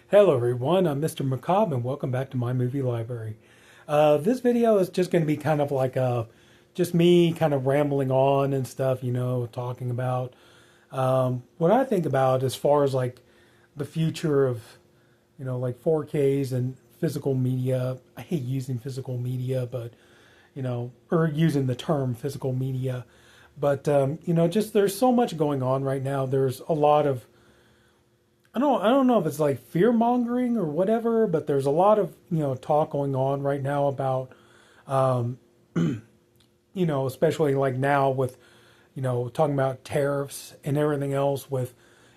Hello everyone, I'm Mr. Macabre and welcome back to my movie library. This video is just going to be kind of like just me kind of rambling on and stuff, talking about what I think about as far as like the future of, like 4Ks and physical media. I hate using physical media, but, or using the term physical media. But, just there's so much going on right now. There's a lot of I don't know if it's like fear mongering or whatever, but there's a lot of talk going on right now about especially like now with talking about tariffs and everything else with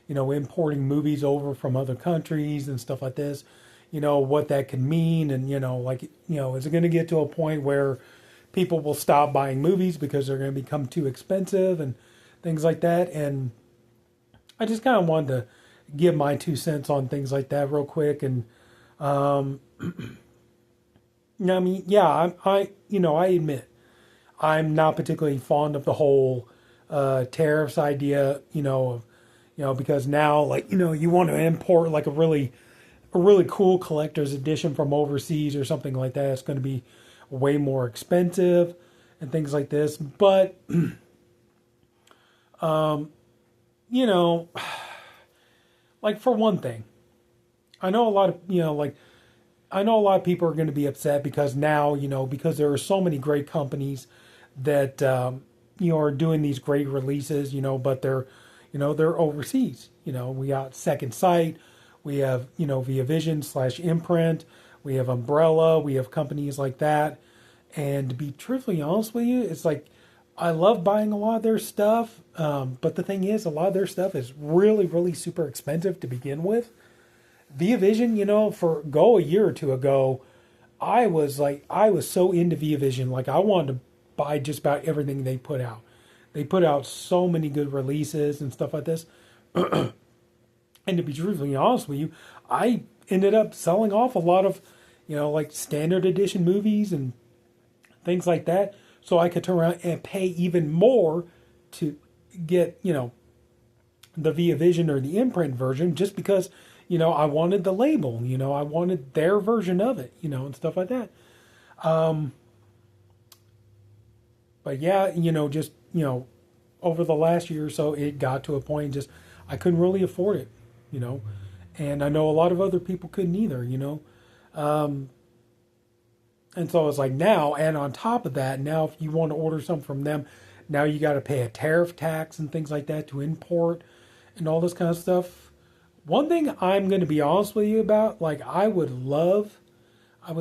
importing movies over from other countries and stuff like this. What that can mean, and is it going to get to a point where people will stop buying movies because they're going to become too expensive and things like that? And I just kind of wanted to give my 2 cents on things like that real quick. And I mean, yeah, I admit I'm not particularly fond of the whole tariffs idea. Because now, like, you want to import like a really cool collector's edition from overseas or something like that. It's going to be way more expensive and things like this. But you know like, for one thing, I know a lot of I know a lot of people are going to be upset because now, because there are so many great companies that are doing these great releases, but they're overseas. We got Second Sight, we have Via Vision / Imprint, we have Umbrella, we have companies like that. And to be truthfully honest with you, it's like I love buying a lot of their stuff, but the thing is, a lot of their stuff is really, really super expensive to begin with. Via Vision, for a year or two ago, I was so into Via Vision, like I wanted to buy just about everything they put out. They put out so many good releases and stuff like this. And to be truthfully honest with you, I ended up selling off a lot of, like standard edition movies and things like that, so I could turn around and pay even more to get, the Via Vision or the Imprint version, just because, I wanted the label, I wanted their version of it, and stuff like that. But yeah, just, over the last year or so, it got to a point just I couldn't really afford it, you know, and I know a lot of other people couldn't either, And so it's like now, and on top of that, now if you want to order something from them, now you got to pay a tariff tax and things like that to import and all this kind of stuff. One thing I'm going to be honest with you about, like I would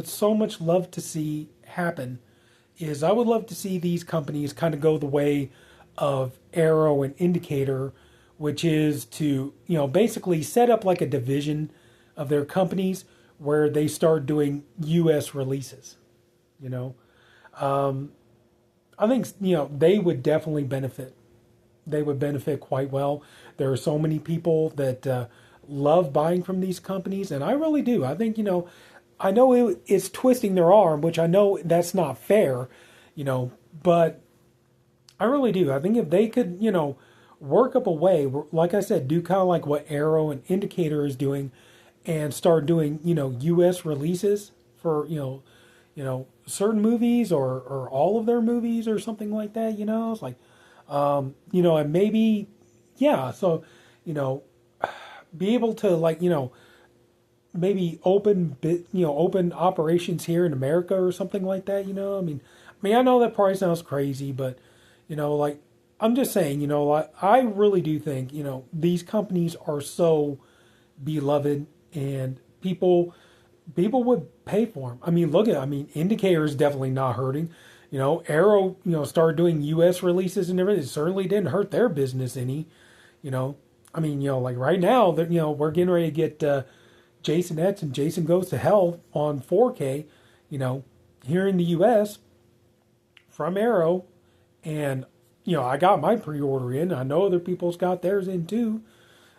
so much love to see happen, is I would love to see these companies kind of go the way of Arrow and Indicator, which is to, basically set up like a division of their companies where they start doing U.S. releases. You know, I think they would definitely benefit. They would benefit quite well. There are so many people that love buying from these companies, and I really do. I think I know it's twisting their arm, which I know that's not fair, but I really do. I think if they could, work up a way, like I said, do kind of like what Arrow and Indicator is doing, and start doing, U.S. releases for, certain movies or all of their movies or something like that, It's like, and maybe, yeah, so, be able to, like, maybe open operations here in America or something like that, I mean, I know that probably sounds crazy, but, like, I'm just saying, like, I really do think, these companies are so beloved, and people would pay for them. I mean, Indicator is definitely not hurting. Arrow, started doing U.S. releases and everything. It certainly didn't hurt their business any. I mean, like right now, that we're getting ready to get Jason X and Jason Goes to Hell on 4K. Here in the U.S. from Arrow, and I got my pre-order in. I know other people's got theirs in too,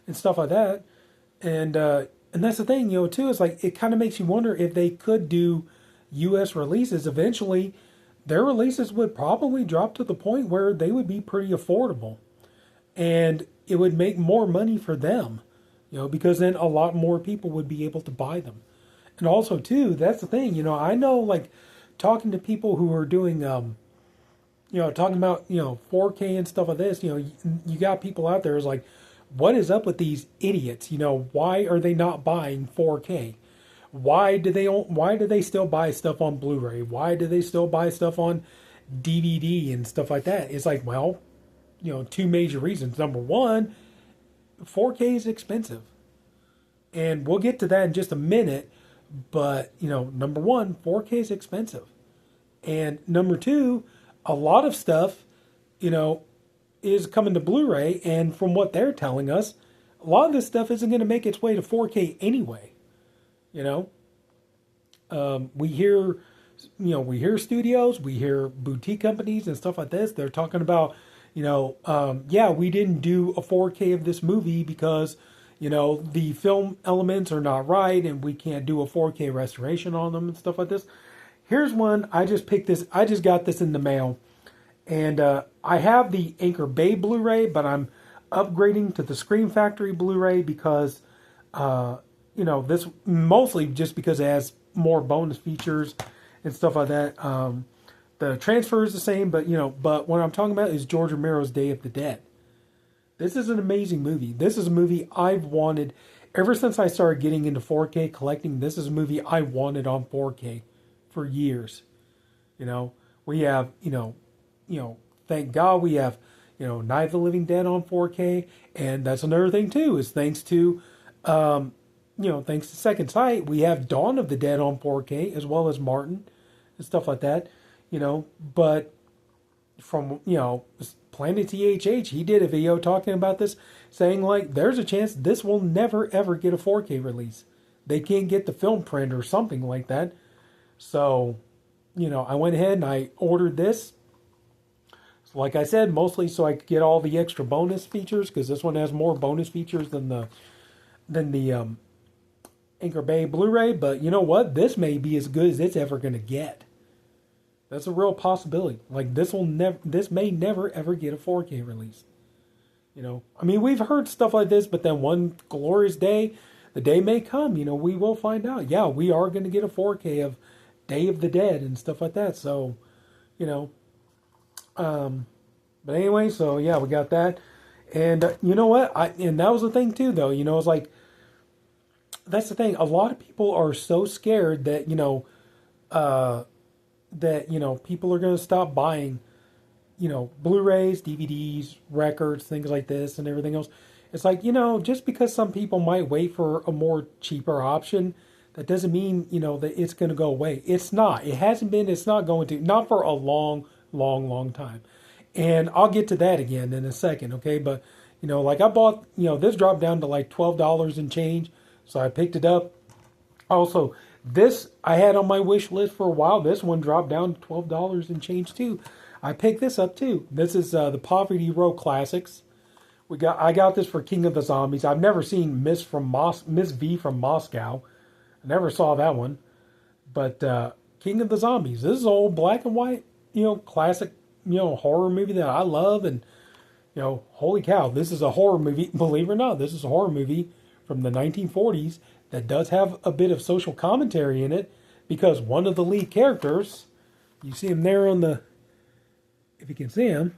and stuff like that. And that's the thing, too, is like it kind of makes you wonder if they could do U.S. releases eventually. Their releases would probably drop to the point where they would be pretty affordable, and it would make more money for them because then a lot more people would be able to buy them. And also, too, that's the thing, I know, like, talking to people who are doing, talking about, 4K and stuff like this, you got people out there is like, what is up with these idiots? Why are they not buying 4K? Why do they still buy stuff on Blu-ray? Why do they still buy stuff on DVD and stuff like that? It's like, well, two major reasons. Number one, 4K is expensive. And we'll get to that in just a minute. But, number one, 4K is expensive. And number two, a lot of stuff, is coming to Blu-ray. And from what they're telling us, a lot of this stuff isn't going to make its way to 4K anyway. We hear, we hear studios, we hear boutique companies and stuff like this. They're talking about, yeah, we didn't do a 4K of this movie because, the film elements are not right and we can't do a 4K restoration on them and stuff like this. Here's one. I just got this in the mail. And I have the Anchor Bay Blu-ray, but I'm upgrading to the Scream Factory Blu-ray because, this mostly just because it has more bonus features and stuff like that. The transfer is the same, but what I'm talking about is George Romero's Day of the Dead. This is an amazing movie. This is a movie I've wanted ever since I started getting into 4K collecting. This is a movie I wanted on 4K for years. We have, thank God we have, Night of the Living Dead on 4K. And that's another thing too, is thanks to, thanks to Second Sight, we have Dawn of the Dead on 4K as well as Martin and stuff like that, but from, Planet THH, he did a video talking about this, saying like, there's a chance this will never ever get a 4K release. They can't get the film print or something like that. So, I went ahead and I ordered this. So like I said, mostly so I could get all the extra bonus features, because this one has more bonus features than the Anchor Bay Blu-ray. But you know what? This may be as good as it's ever going to get. That's a real possibility. Like this may never ever get a 4K release. We've heard stuff like this, but then one glorious day, the day may come, we will find out. Yeah, we are going to get a 4K of Day of the Dead and stuff like that. So, but anyway, so yeah, we got that. And you know what? And that was the thing too, though. It's like, that's the thing. A lot of people are so scared that, people are going to stop buying, Blu-rays, DVDs, records, things like this and everything else. It's like, just because some people might wait for a more cheaper option, that doesn't mean, that it's going to go away. It's not. It hasn't been. It's not going to. Not for a long, long, long time. And I'll get to that again in a second, okay? But, like I bought, this dropped down to like $12 and change. So I picked it up. Also, this I had on my wish list for a while. This one dropped down to $12 and change too. I picked this up too. This is the Poverty Row Classics. I got this for King of the Zombies. I've never seen Miss V from Moscow. I never saw that one. But King of the Zombies. This is an old black and white, classic, horror movie that I love. And, holy cow, this is a horror movie. Believe it or not, this is a horror movie from the 1940s that does have a bit of social commentary in it, because one of the lead characters, you see him there on the, if you can see him,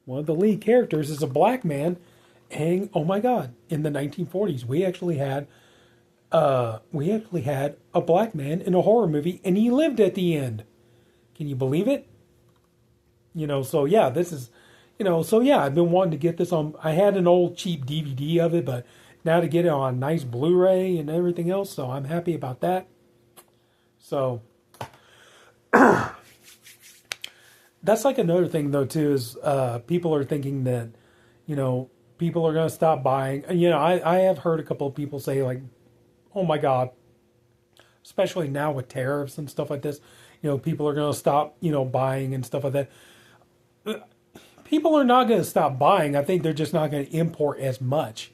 one of the lead characters is a black man. And oh my God, in the 1940s, we actually had a black man in a horror movie, and he lived at the end. Can you believe it? So yeah, this is, so yeah, I've been wanting to get this on. I had an old cheap DVD of it, but now to get it on nice Blu-ray and everything else, so I'm happy about that. So that's like another thing though too, is people are thinking that, people are going to stop buying. I have heard a couple of people say like, oh my God, especially now with tariffs and stuff like this, people are going to stop, buying and stuff like that. People are not going to stop buying. I think they're just not going to import as much,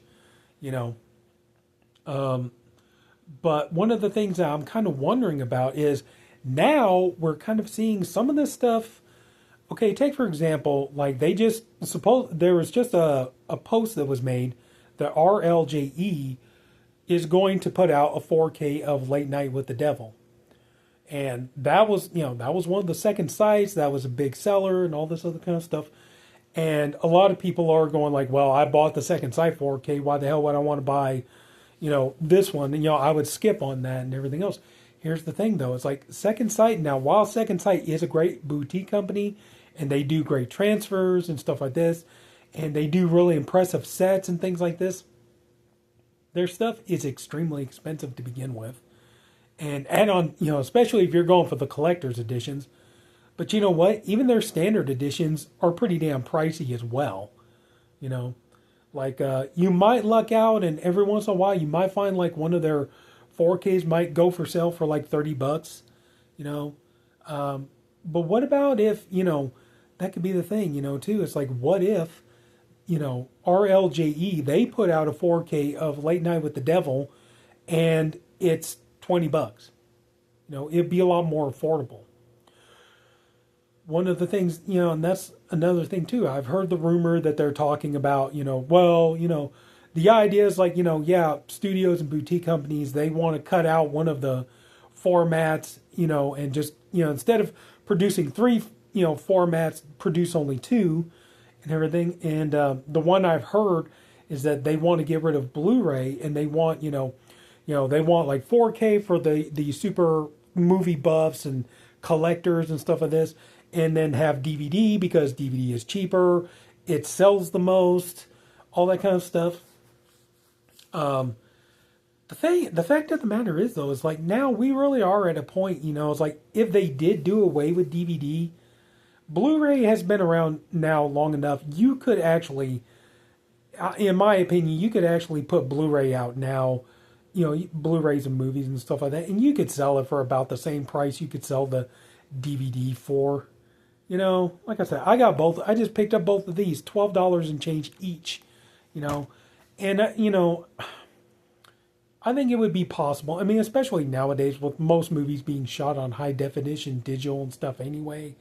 But one of the things that I'm kind of wondering about is now we're kind of seeing some of this stuff. Okay, take for example, like there was just a post that was made the RLJE is going to put out a 4K of Late Night with the Devil. And that was, that was one of the second sites. That was a big seller and all this other kind of stuff. And a lot of people are going like, well, I bought the second sight 4K. Why the hell would I want to buy, this one? And, I would skip on that and everything else. Here's the thing, though. It's like Second Sight. Now, while Second Sight is a great boutique company and they do great transfers and stuff like this, and they do really impressive sets and things like this, their stuff is extremely expensive to begin with. And add on, especially if you're going for the collector's editions. But you know what? Even their standard editions are pretty damn pricey as well. Like you might luck out, and every once in a while you might find like one of their 4Ks might go for sale for like $30. But what about if that could be the thing, too. It's like, what if RLJE, they put out a 4K of Late Night with the Devil, and it's $20. It'd be a lot more affordable. One of the things, and that's another thing too. I've heard the rumor that they're talking about, the idea is like, studios and boutique companies, they want to cut out one of the formats, and just, instead of producing three, formats, produce only two and everything. And the one I've heard is that they want to get rid of Blu-ray, and they want, they want like 4K for the super movie buffs and collectors and stuff like this, and then have DVD because DVD is cheaper, it sells the most, all that kind of stuff. The fact of the matter is, though, is like now we really are at a point, it's like if they did do away with DVD, Blu-ray has been around now long enough. You could actually, in my opinion, you could actually put Blu-ray out now, Blu-rays and movies and stuff like that, and you could sell it for about the same price you could sell the DVD for. Like I said, I got both. I just picked up both of these, $12 and change each, and I think it would be possible. I mean, especially nowadays with most movies being shot on high definition digital and stuff anyway.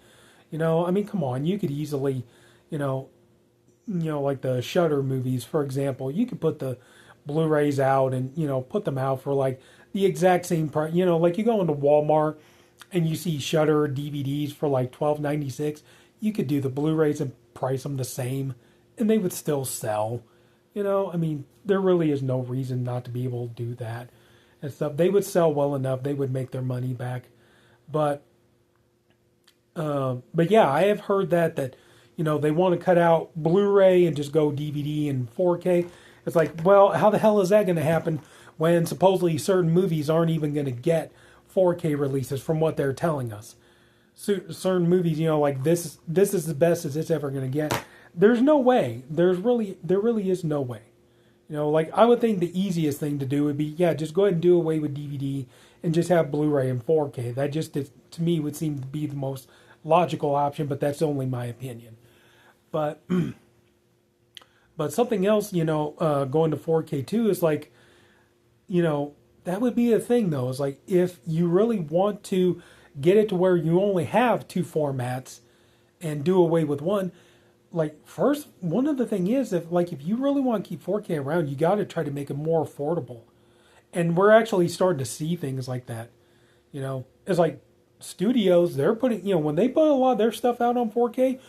I mean, come on, you could easily, like the Shudder movies, for example, you could put the Blu-rays out and, put them out for like the exact same price. Like you go into Walmart and you see Shudder DVDs for like $12.96. You could do the Blu-rays and price them the same, and they would still sell. I mean, there really is no reason not to be able to do that and stuff. They would sell well enough. They would make their money back. But yeah, I have heard that they want to cut out Blu-ray and just go DVD and 4K. It's like, well, how the hell is that going to happen when supposedly certain movies aren't even going to get 4K releases from what they're telling us? Certain movies, like this is the best as it's ever going to get. There's no way. There really is no way. Like I would think the easiest thing to do would be, just go ahead and do away with DVD and just have Blu-ray and 4K. That just, to me, would seem to be the most logical option, but that's only my opinion. But something else, going to 4K too is like, that would be a thing though. Is like if you really want to get it to where you only have two formats and do away with one. Like first, one of the thing is if you really want to keep 4K around, you got to try to make it more affordable. And we're actually starting to see things like that. It's like studios, they're putting, when they put a lot of their stuff out on 4K,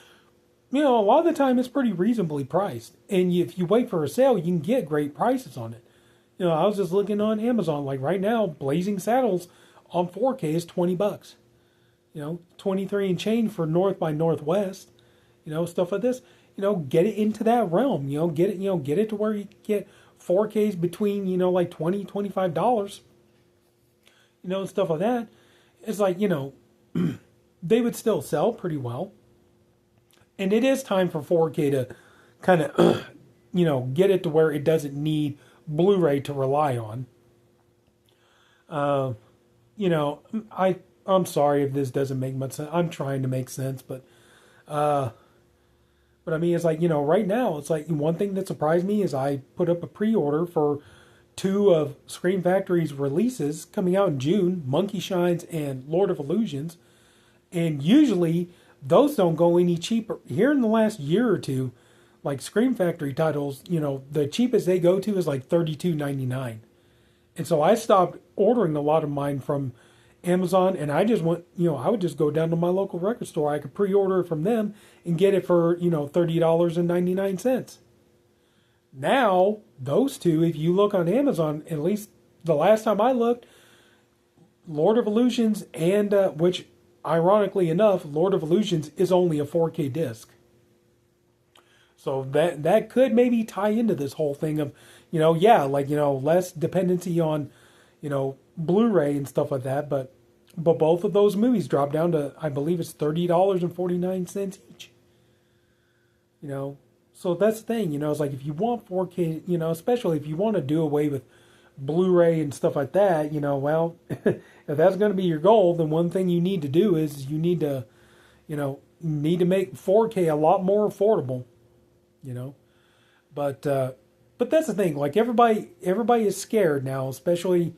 a lot of the time it's pretty reasonably priced. And if you wait for a sale, you can get great prices on it. I was just looking on Amazon, like right now, Blazing Saddles on 4K is $20. 23 and change for North by Northwest, stuff like this. Get it into that realm, get it to where you get 4Ks between, like $20, $25, stuff like that. It's like, they would still sell pretty well. And it is time for 4K to kind of, get it to where it doesn't need Blu-ray to rely on. I'm sorry if this doesn't make much sense. I'm trying to make sense, but I mean, it's like, right now, it's like one thing that surprised me is I put up a pre-order for 2 of Scream Factory's releases coming out in June, Monkey Shines and Lord of Illusions. And usually those don't go any cheaper. Here in the last year or two, like Scream Factory titles, the cheapest they go to is like $32.99. And so I stopped ordering a lot of mine from Amazon, and I just went, I would just go down to my local record store. I could pre-order it from them and get it for, $30.99. Now, those two, if you look on Amazon, at least the last time I looked, Lord of Illusions and, which ironically enough, Lord of Illusions is only a 4K disc. So that could maybe tie into this whole thing of, less dependency on, Blu-ray and stuff like that. But both of those movies drop down to, I believe it's $30.49 each. So that's the thing, it's like if you want 4K, especially if you want to do away with Blu-ray and stuff like that, well, if that's going to be your goal, then one thing you need to do is you need to make 4K a lot more affordable, But that's the thing, like everybody is scared now, especially,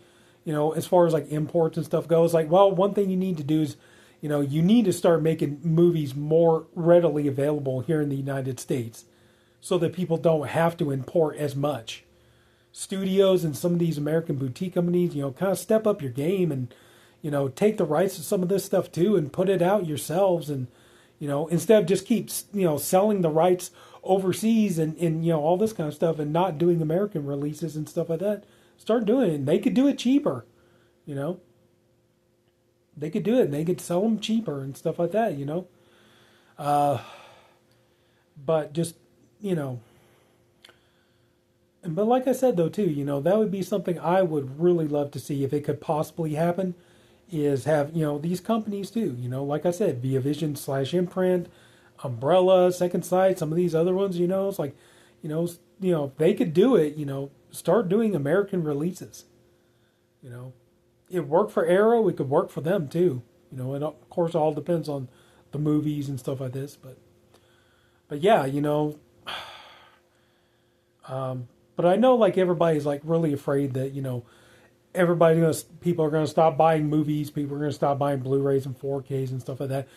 as far as like imports and stuff goes. Like, well, one thing you need to do is, you need to start making movies more readily available here in the United States so that people don't have to import as much. Studios and some of these American boutique companies, kind of step up your game and, take the rights to some of this stuff too and put it out yourselves. And, instead of just keep, selling the rights overseas and all this kind of stuff and not doing American releases and stuff like that, start doing it. And they could do it cheaper, They could do it and they could sell them cheaper and stuff like that, But just, but like I said, though, too, that would be something I would really love to see if it could possibly happen, is have, these companies, too, like I said, Via Vision / Imprint, Umbrella, Second Sight, some of these other ones, it's like, if they could do it, start doing American releases. It worked for Arrow, it could work for them, too. And of course, it all depends on the movies and stuff like this, but yeah, but I know like everybody's like really afraid that, people are going to stop buying movies, people are going to stop buying Blu-rays and 4Ks and stuff like that.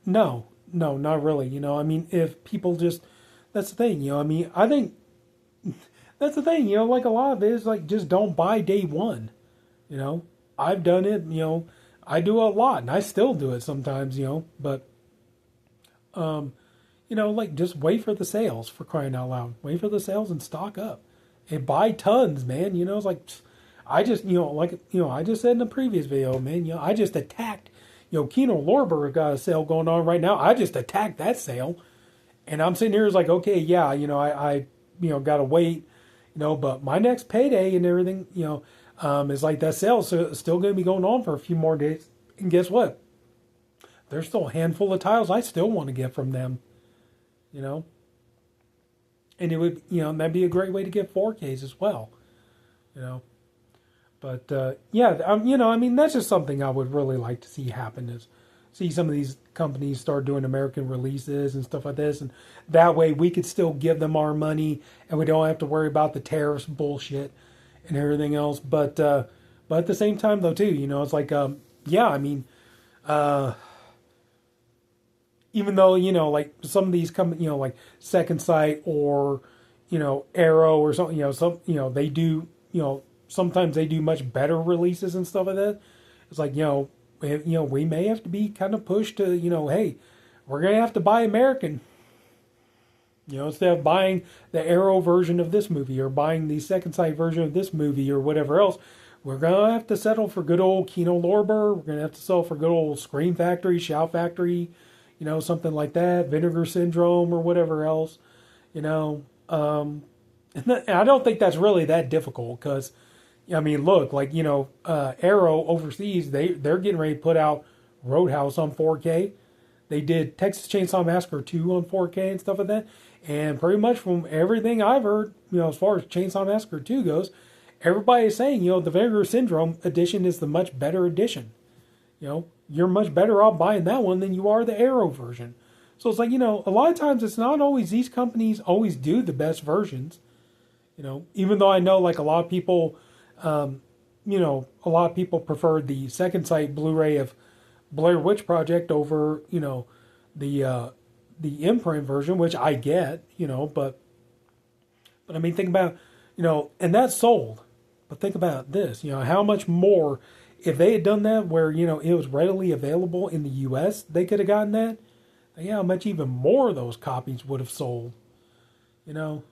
No, not really. I mean, if people just, that's the thing, I think that's the thing, like a lot of it is like, just don't buy day one, I've done it, I do a lot and I still do it sometimes, but, like just wait for the sales, for crying out loud. Wait for the sales and stock up and buy tons, man. It's like, I just, I just said in the previous video, man, I just attacked, Kino Lorber got a sale going on right now. I just attacked that sale and I'm sitting here is like, okay, yeah, I got to wait, but my next payday and everything, is like that sale still going to be going on for a few more days. And guess what? There's still a handful of titles I still want to get from them. And it would, that'd be a great way to get 4Ks as well, But, yeah, I mean, that's just something I would really like to see happen, is see some of these companies start doing American releases and stuff like this. And that way we could still give them our money and we don't have to worry about the tariffs bullshit and everything else. But at the same time, though, too, it's like, yeah, I mean, even though, like some of these come, like Second Sight or, Arrow or something, they do, sometimes they do much better releases and stuff like that. It's like, we may have to be kind of pushed to, hey, we're going to have to buy American. Instead of buying the Arrow version of this movie or buying the Second Sight version of this movie or whatever else, we're going to have to settle for good old Kino Lorber. We're going to have to settle for good old Scream Factory, Shout Factory, something like that, Vinegar Syndrome or whatever else, and I don't think that's really that difficult because, I mean, look, like, Arrow overseas, they're getting ready to put out Roadhouse on 4K. They did Texas Chainsaw Massacre 2 on 4K and stuff like that. And pretty much from everything I've heard, as far as Chainsaw Massacre 2 goes, everybody is saying, the Vinegar Syndrome edition is the much better edition. You're much better off buying that one than you are the Arrow version. So it's like, a lot of times it's not always these companies always do the best versions. Even though I know like a lot of people, a lot of people prefer the Second Sight Blu-ray of Blair Witch Project over, the the imprint version, which I get, but I mean, think about, and that's sold. But think about this, how much more, if they had done that where, it was readily available in the US, they could have gotten that. Yeah, how much even more of those copies would have sold, you know?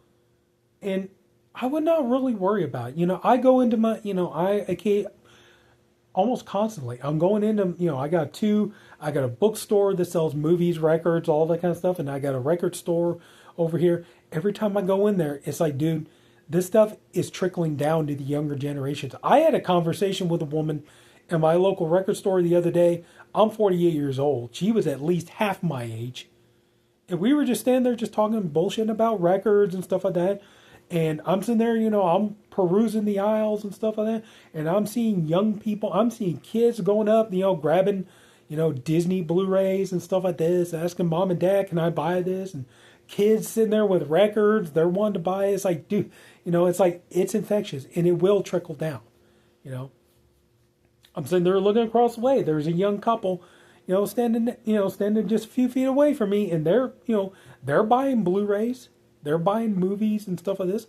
And I would not really worry about it. I go into my, I can't, almost constantly. I'm going into, I got a bookstore that sells movies, records, all that kind of stuff, and I got a record store over here. Every time I go in there, it's like, dude, this stuff is trickling down to the younger generations. I had a conversation with a woman in my local record store the other day. I'm 48 years old. She was at least half my age. And we were just standing there just talking bullshit about records and stuff like that. And I'm sitting there, I'm perusing the aisles and stuff like that. And I'm seeing young people, I'm seeing kids going up, grabbing, Disney Blu-rays and stuff like this, asking mom and dad, can I buy this? And kids sitting there with records, they're wanting to buy it. It's like, dude, it's like, it's infectious and it will trickle down, I'm sitting there looking across the way. There's a young couple, standing just a few feet away from me, and they're buying Blu-rays, they're buying movies and stuff like this.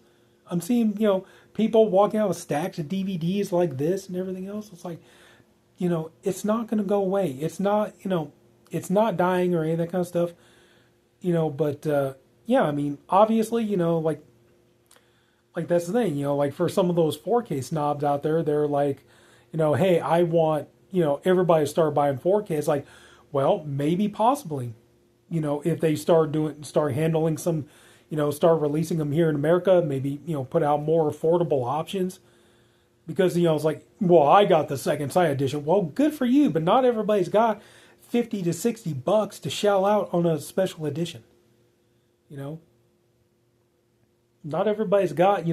I'm seeing, people walking out with stacks of DVDs like this and everything else. It's like, it's not going to go away. It's not, it's not dying or any of that kind of stuff, but, yeah, I mean, obviously, like that's the thing, like for some of those 4K snobs out there, they're like, hey, I want, everybody to start buying 4K. It's like, well, maybe possibly, if they start handling some, start releasing them here in America, maybe, put out more affordable options. Because, it's like, well, I got the second sight edition. Well, good for you, but not everybody's got $50 to $60 to shell out on a special edition. Not everybody's got,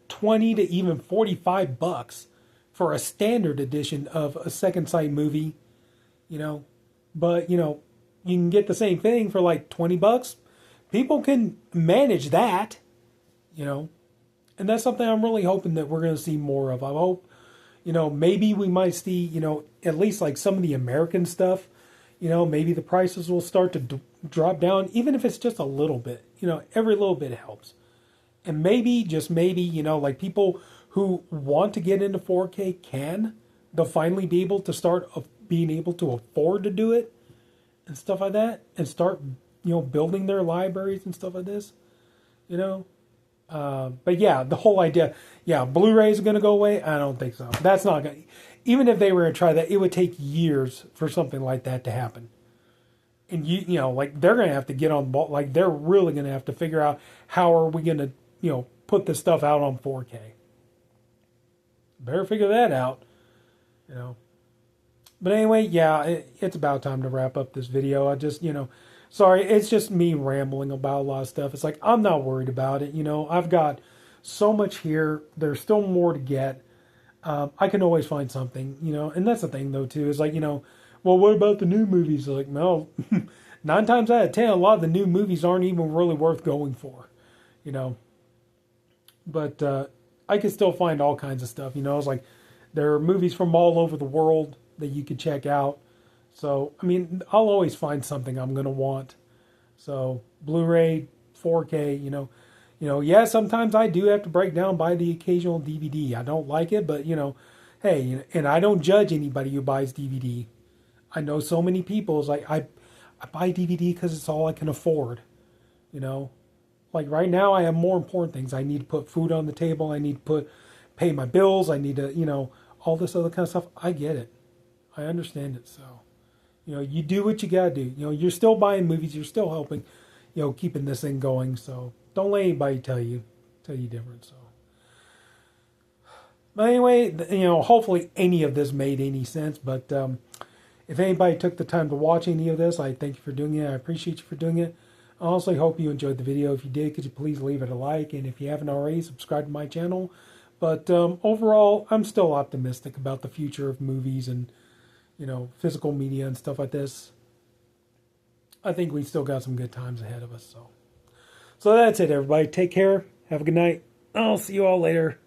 20 to even $45 for a standard edition of a second sight movie, but, you can get the same thing for like $20. People can manage that, and that's something I'm really hoping that we're going to see more of. I hope, maybe we might see, at least like some of the American stuff, maybe the prices will start to drop down, even if it's just a little bit, every little bit helps. And maybe, just maybe, like people who want to get into 4K they'll finally be able to start being able to afford to do it and stuff like that, and start, building their libraries and stuff like this, But yeah, the whole idea, Blu-rays are going to go away. I don't think so. That's not going to, even if they were to try that, it would take years for something like that to happen. And like they're going to have to get on, like they're really going to have to figure out how are we going to, put this stuff out on 4K. Better figure that out, But anyway, it's about time to wrap up this video. I just, sorry, it's just me rambling about a lot of stuff. It's like, I'm not worried about it. I've got so much here. There's still more to get. I can always find something, and that's the thing though too, is like, well, what about the new movies? Like, no, 9 times out of 10, a lot of the new movies aren't even really worth going for, but, I can still find all kinds of stuff, It's like, there are movies from all over the world that you could check out. So, I mean, I'll always find something I'm going to want. So, Blu-ray, 4K, yeah, sometimes I do have to break down, buy the occasional DVD. I don't like it, but, hey, and I don't judge anybody who buys DVD. I know so many people, it's like, I buy DVD because it's all I can afford, Like right now, I have more important things. I need to put food on the table. I need to pay my bills. I need to, all this other kind of stuff. I get it. I understand it. So, you do what you got to do. You're still buying movies. You're still helping, keeping this thing going. So don't let anybody tell you different. So, but anyway, hopefully any of this made any sense. But if anybody took the time to watch any of this, I thank you for doing it. I appreciate you for doing it. I also hope you enjoyed the video. If you did, could you please leave it a like? And if you haven't already, subscribe to my channel. But overall, I'm still optimistic about the future of movies and, physical media and stuff like this. I think we still got some good times ahead of us. So that's it, everybody. Take care. Have a good night. I'll see you all later.